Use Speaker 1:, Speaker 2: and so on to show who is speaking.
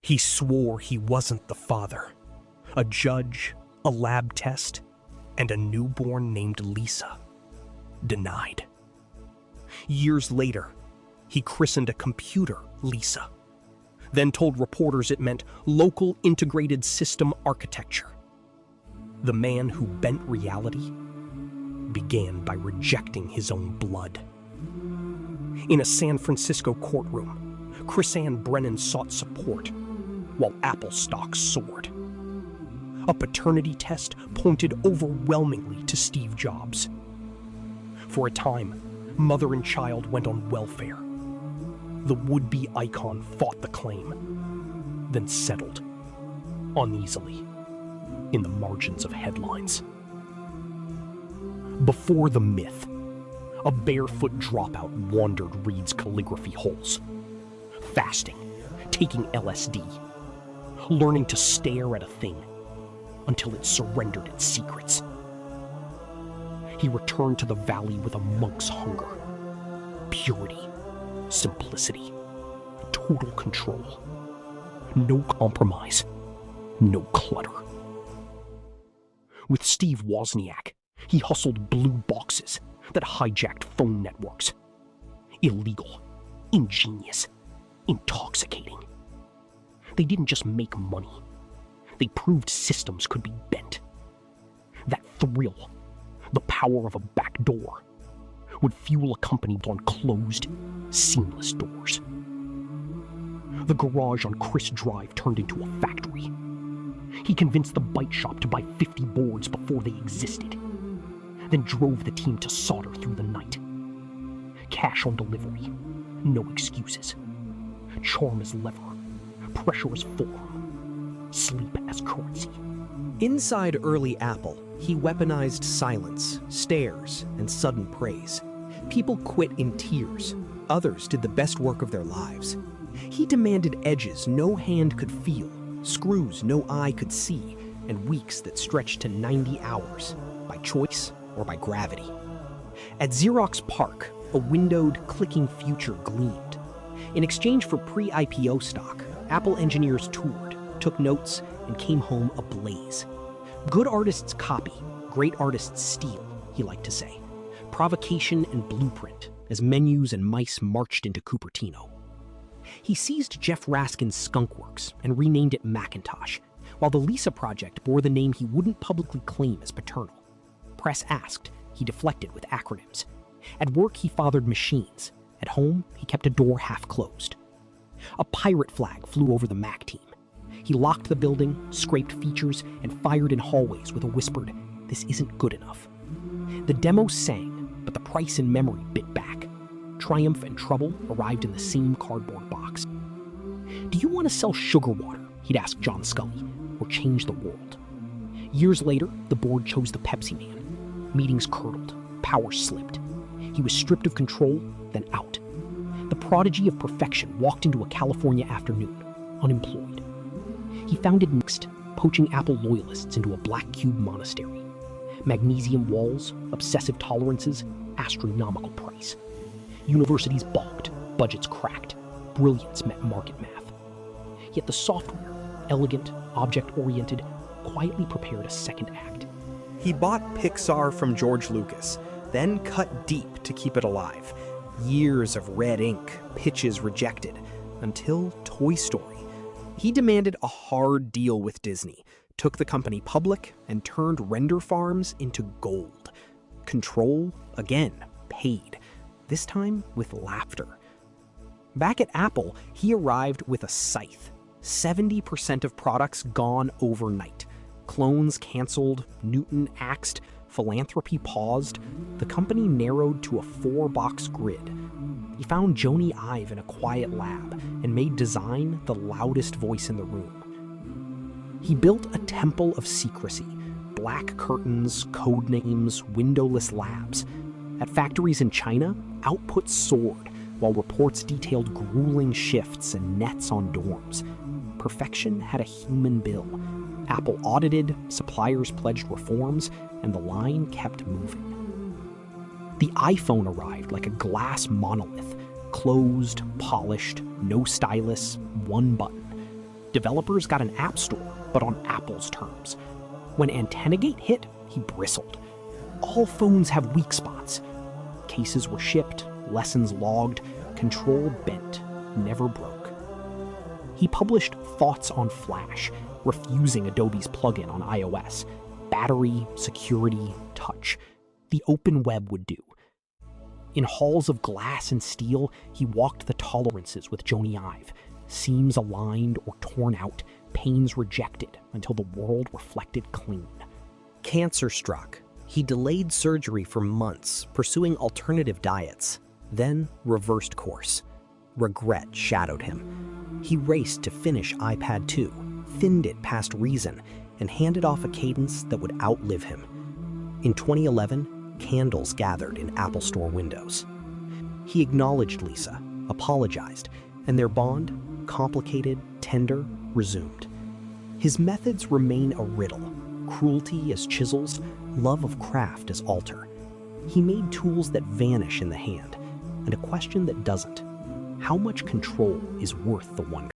Speaker 1: He swore he wasn't the father. A judge, a lab test, and a newborn named Lisa denied. Years later, he christened a computer Lisa, then told reporters it meant local integrated system architecture. The man who bent reality began by rejecting his own blood. In a San Francisco courtroom, Chrisanne Brennan sought support while Apple stocks soared. A paternity test pointed overwhelmingly to Steve Jobs. For a time, mother and child went on welfare. The would-be icon fought the claim, then settled, uneasily, in the margins of headlines. Before the myth, a barefoot dropout wandered Reed's calligraphy halls, fasting, taking LSD, learning to stare at a thing until it surrendered its secrets. He returned to the valley with a monk's hunger, purity, simplicity, total control, no compromise, no clutter. With Steve Wozniak, he hustled blue boxes that hijacked phone networks. Illegal, ingenious, intoxicating. They didn't just make money. They proved systems could be bent. That thrill, the power of a back door, would fuel a company on closed, seamless doors. The garage on Chris Drive turned into a factory. He convinced the bite shop to buy 50 boards before they existed, then drove the team to solder through the night. Cash on delivery, no excuses. Charm as lever, pressure as form, sleep as currency.
Speaker 2: Inside early Apple, he weaponized silence, stares, and sudden praise. People quit in tears. Others did the best work of their lives. He demanded edges no hand could feel, screws no eye could see, and weeks that stretched to 90 hours, by choice or by gravity. At Xerox PARC, a windowed, clicking future gleamed. In exchange for pre-IPO stock, Apple engineers toured, took notes, and came home ablaze. Good artists copy, great artists steal, he liked to say. Provocation and blueprint, as menus and mice marched into Cupertino. He seized Jeff Raskin's skunkworks and renamed it Macintosh, while the Lisa project bore the name he wouldn't publicly claim as paternal. Press asked, he deflected with acronyms. At work, he fathered machines. At home, he kept a door half closed. A pirate flag flew over the Mac team. He locked the building, scraped features, and fired in hallways with a whispered, "This isn't good enough." The demo sang, but the price and memory bit back. Triumph and trouble arrived in the same cardboard box. Do you want to sell sugar water, he'd ask John Scully, or change the world? Years later, the board chose the Pepsi man. Meetings curdled, power slipped. He was stripped of control, then out. The prodigy of perfection walked into a California afternoon, unemployed. He founded Next, poaching Apple loyalists into a black cube monastery. Magnesium walls, obsessive tolerances, astronomical price. Universities balked, budgets cracked, brilliance met market math. Yet the software, elegant, object-oriented, quietly prepared a second act.
Speaker 3: He bought Pixar from George Lucas, then cut deep to keep it alive. Years of red ink, pitches rejected, until Toy Story. He demanded a hard deal with Disney, took the company public, and turned render farms into gold. Control, again, paid. This time with laughter. Back at Apple, he arrived with a scythe. 70% of products gone overnight. Clones canceled, Newton axed, philanthropy paused. The company narrowed to a 4-box grid. He found Joni Ive in a quiet lab and made design the loudest voice in the room. He built a temple of secrecy, black curtains, code names, windowless labs. At factories in China, output soared, while reports detailed grueling shifts and nets on dorms. Perfection had a human bill. Apple audited, suppliers pledged reforms, and the line kept moving. The iPhone arrived like a glass monolith, closed, polished, no stylus, one button.
Speaker 2: Developers got an app store, but on Apple's terms. When AntennaGate hit, he bristled. All phones have weak spots. Cases were shipped, lessons logged, control bent, never broke. He published Thoughts on Flash, refusing Adobe's plugin on iOS. Battery, security, touch. The open web would do. In halls of glass and steel, he walked the tolerances with Joni Ive. Seams aligned or torn out, panes rejected until the world reflected clean.
Speaker 3: Cancer struck. He delayed surgery for months, pursuing alternative diets, then reversed course. Regret shadowed him. He raced to finish iPad 2, thinned it past reason, and handed off a cadence that would outlive him. In 2011, candles gathered in Apple Store windows. He acknowledged Lisa, apologized, and their bond, complicated, tender, resumed. His methods remain a riddle, cruelty as chisels, love of craft as altar. He made tools that vanish in the hand, and a question that doesn't. How much control is worth the wonder?